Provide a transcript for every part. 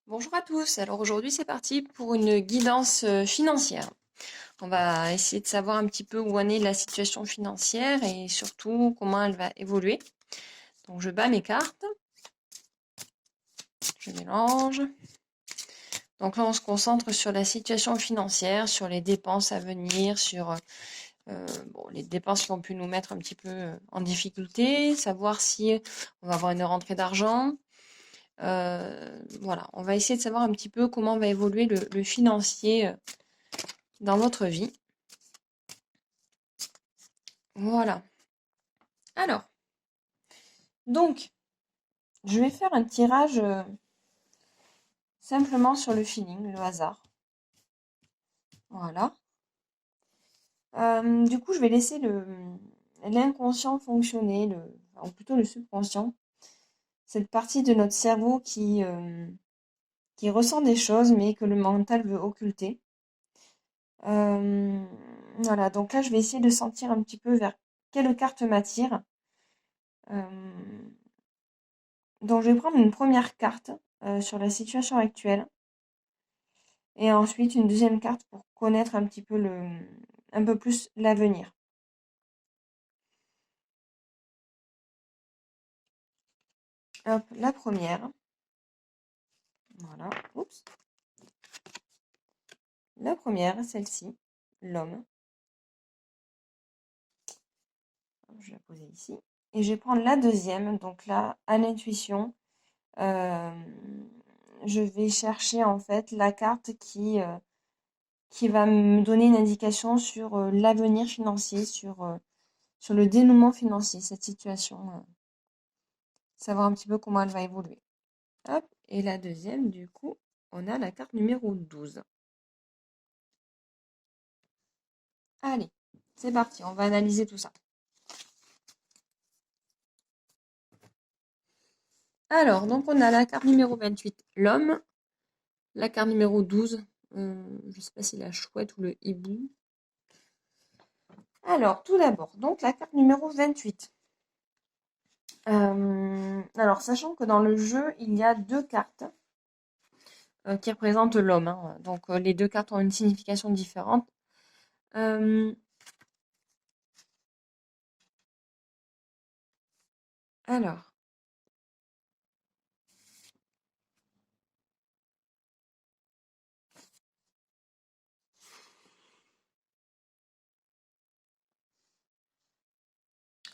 Bonjour à tous, alors aujourd'hui c'est parti pour une guidance financière. On va essayer de savoir un petit peu où en est la situation financière et surtout comment elle va évoluer. Donc je bats mes cartes, je mélange. Donc là on se concentre sur la situation financière, sur les dépenses à venir, sur les dépenses qui ont pu nous mettre un petit peu en difficulté, savoir si on va avoir une rentrée d'argent. Voilà, on va essayer de savoir un petit peu comment va évoluer le financier dans votre vie. Voilà. Alors, donc, je vais faire un tirage simplement sur le feeling, le hasard. Voilà. Du coup, je vais laisser l'inconscient fonctionner, ou plutôt le subconscient. Cette partie de notre cerveau qui ressent des choses, mais que le mental veut occulter. Euh, voilà, donc là, je vais essayer de sentir un petit peu vers quelle carte m'attire. Euh, donc, je vais prendre une première carte sur la situation actuelle. Et ensuite, une deuxième carte pour connaître un petit peu un peu plus l'avenir. Hop, la première. Voilà. Oups. La première, celle-ci. L'homme. Je vais la poser ici. Et je vais prendre la deuxième. Donc là, à l'intuition, euh, je vais chercher en fait la carte qui va me donner une indication sur l'avenir financier, sur le dénouement financier, cette situation. Savoir un petit peu comment elle va évoluer. Hop, et la deuxième, du coup, on a la carte numéro 12. Allez, c'est parti, on va analyser tout ça. Alors, donc on a la carte numéro 28, l'homme. La carte numéro 12, je ne sais pas si la chouette ou le hibou. Alors, tout d'abord, donc la carte numéro 28. Alors, sachant que dans le jeu, il y a deux cartes qui représentent l'homme, hein. Donc, les deux cartes ont une signification différente.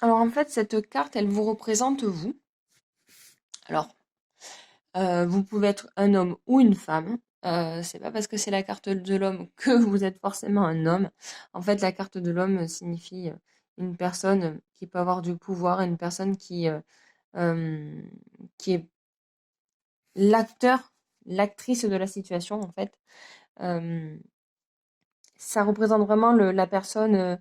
Alors, en fait, cette carte, elle vous représente vous. Alors, vous pouvez être un homme ou une femme. C'est pas parce que c'est la carte de l'homme que vous êtes forcément un homme. En fait, la carte de l'homme signifie une personne qui peut avoir du pouvoir, une personne euh, qui est l'acteur, l'actrice de la situation, en fait. Euh, Ça représente vraiment la personne,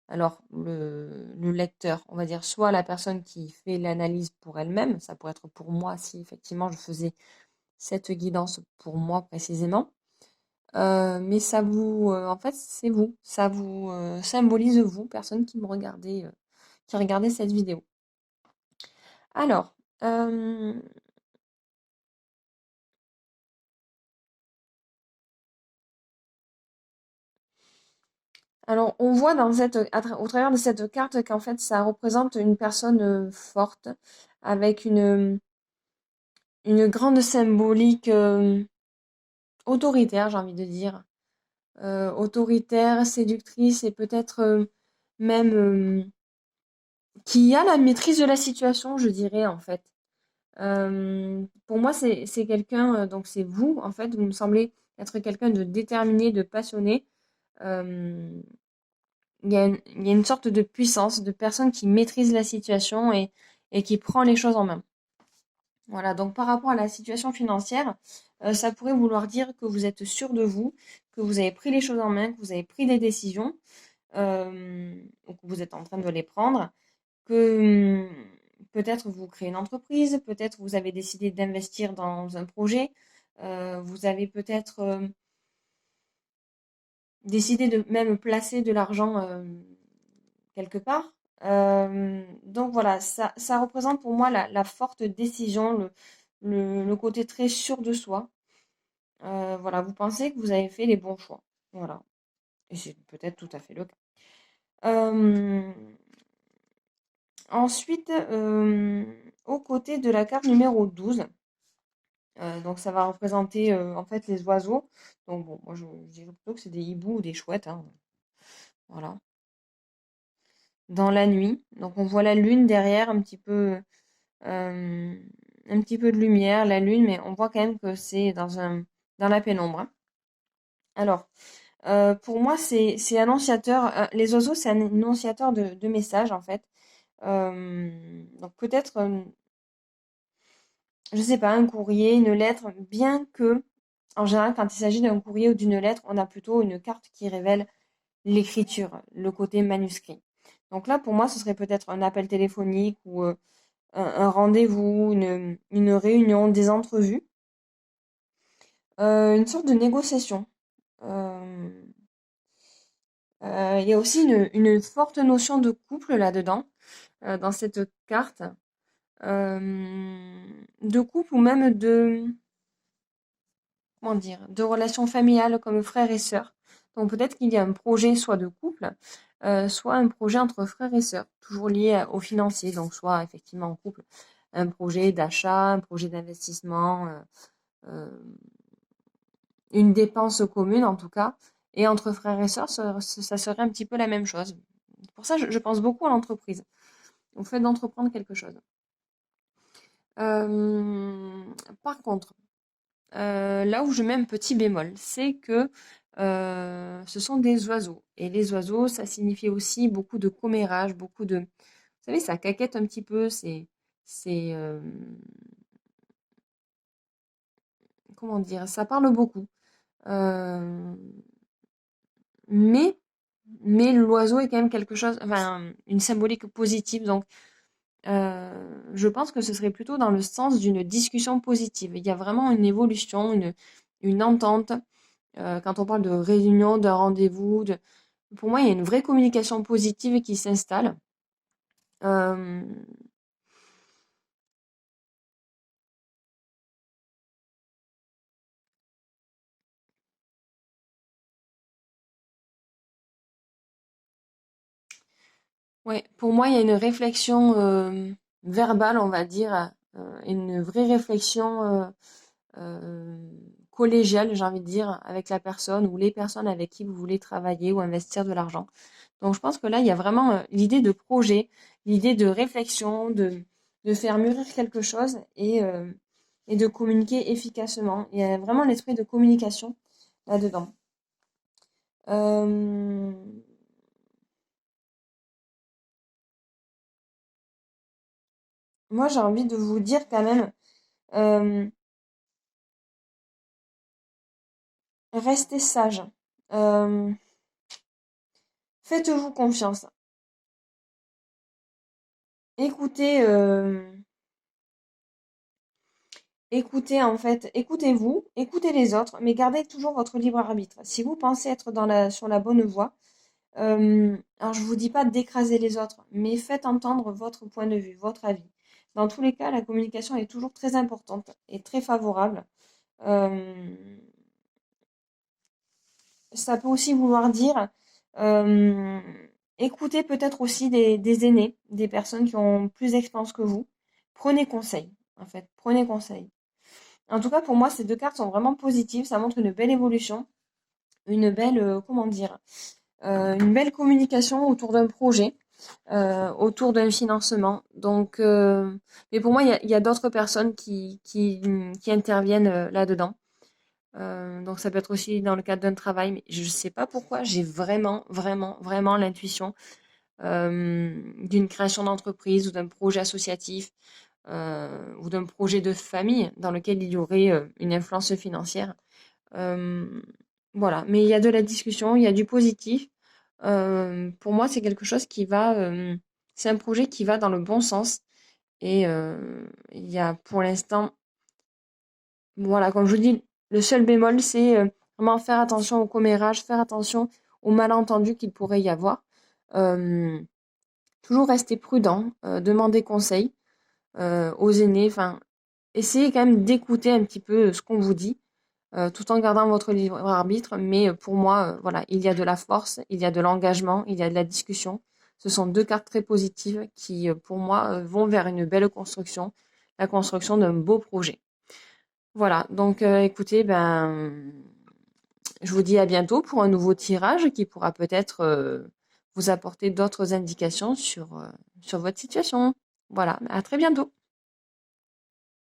alors le lecteur, on va dire, soit la personne qui fait l'analyse pour elle-même, ça pourrait être pour moi si effectivement je faisais cette guidance pour moi précisément. Mais ça vous, en fait, c'est vous. Ça vous symbolise vous, personne qui me regardez, qui regardez cette vidéo. Alors, euh, on voit au travers de cette carte qu'en fait, ça représente une personne forte, avec une grande symbolique autoritaire, j'ai envie de dire. Autoritaire, séductrice et peut-être même qui a la maîtrise de la situation, je dirais, en fait. Pour moi, c'est quelqu'un, donc c'est vous, en fait, vous me semblez être quelqu'un de déterminé, de passionné. Euh, il y a une sorte de puissance, de personne qui maîtrise la situation et qui prend les choses en main. Voilà, donc par rapport à la situation financière, ça pourrait vouloir dire que vous êtes sûr de vous, que vous avez pris les choses en main, que vous avez pris des décisions, ou que vous êtes en train de les prendre, que peut-être vous créez une entreprise, peut-être vous avez décidé d'investir dans un projet, vous avez peut-être décidé de même placer de l'argent quelque part. Donc voilà, ça représente pour moi la forte décision, le côté très sûr de soi. Voilà, vous pensez que vous avez fait les bons choix. Voilà. Et c'est peut-être tout à fait le cas. Euh, Ensuite, aux côtés de la carte numéro 12, donc ça va représenter en fait les oiseaux. Donc bon, moi je dirais plutôt que c'est des hiboux ou des chouettes, hein. Voilà. Dans la nuit. Donc on voit la lune derrière, euh, un petit peu de lumière, la lune, mais on voit quand même que c'est dans la pénombre, hein. Alors, pour moi, c'est annonciateur. Les oiseaux, c'est un annonciateur de messages, en fait. Donc peut-être, je sais pas, un courrier, une lettre, bien que, en général, quand il s'agit d'un courrier ou d'une lettre, on a plutôt une carte qui révèle l'écriture, le côté manuscrit. Donc là, pour moi, ce serait peut-être un appel téléphonique ou un rendez-vous, une réunion, des entrevues, une sorte de négociation. Euh, il y a aussi une forte notion de couple là-dedans, dans cette carte. De couple ou même comment dire, de relations familiales comme frères et sœurs. Donc peut-être qu'il y a un projet soit de couple, soit un projet entre frères et sœurs, toujours lié au financier, donc soit effectivement en couple, un projet d'achat, un projet d'investissement, euh, une dépense commune en tout cas. Et entre frères et sœurs, ça serait un petit peu la même chose. Pour ça, je pense beaucoup à l'entreprise, au fait d'entreprendre quelque chose. Euh, Par contre, là où je mets un petit bémol, c'est que ce sont des oiseaux. Et les oiseaux, ça signifie aussi beaucoup de commérage, beaucoup de... Vous savez, ça caquette un petit peu, c'est, comment dire, ça parle beaucoup. Euh, mais, mais l'oiseau est quand même quelque chose, enfin, une symbolique positive. Donc, je pense que ce serait plutôt dans le sens d'une discussion positive. Il y a vraiment une évolution, une entente. Quand on parle de réunion, d'un rendez-vous, pour moi, il y a une vraie communication positive qui s'installe. Euh, ouais, pour moi, il y a une réflexion verbale, on va dire, une vraie réflexion euh, collégiale, j'ai envie de dire, avec la personne ou les personnes avec qui vous voulez travailler ou investir de l'argent. Donc, je pense que là, il y a vraiment l'idée de projet, l'idée de réflexion, de faire mûrir quelque chose et de communiquer efficacement. Il y a vraiment l'esprit de communication là-dedans. Euh, Moi, j'ai envie de vous dire quand même, euh, restez sage. Euh, Faites-vous confiance. Écoutez, écoutez en fait, écoutez-vous, écoutez les autres, mais gardez toujours votre libre arbitre. Si vous pensez être sur la bonne voie, alors je vous dis pas d'écraser les autres, mais faites entendre votre point de vue, votre avis. Dans tous les cas, la communication est toujours très importante et très favorable. Euh, Ça peut aussi vouloir dire euh, écoutez peut-être aussi des aînés, des personnes qui ont plus d'expérience que vous. Prenez conseil, en fait, prenez conseil. En tout cas, pour moi, ces deux cartes sont vraiment positives. Ça montre une belle évolution, une belle, comment dire, une belle communication autour d'un projet, autour d'un financement. Donc, mais pour moi, il y a d'autres personnes qui interviennent là-dedans. Donc ça peut être aussi dans le cadre d'un travail, mais je ne sais pas pourquoi j'ai vraiment, vraiment, vraiment l'intuition d'une création d'entreprise ou d'un projet associatif ou d'un projet de famille dans lequel il y aurait une influence financière. Euh, voilà, mais il y a de la discussion, il y a du positif. Pour moi, c'est quelque chose c'est un projet qui va dans le bon sens. Et il y a pour l'instant, voilà, comme je vous dis, le seul bémol, c'est vraiment faire attention au commérage, faire attention aux malentendus qu'il pourrait y avoir. Euh, Toujours rester prudent, demander conseil aux aînés, enfin, essayez quand même d'écouter un petit peu ce qu'on vous dit. tout en gardant votre libre arbitre. Mais pour moi, voilà, il y a de la force, il y a de l'engagement, il y a de la discussion. Ce sont deux cartes très positives qui, pour moi, vont vers une belle construction, la construction d'un beau projet. Voilà, donc écoutez, ben, je vous dis à bientôt pour un nouveau tirage qui pourra peut-être vous apporter d'autres indications sur votre situation. Voilà, à très bientôt.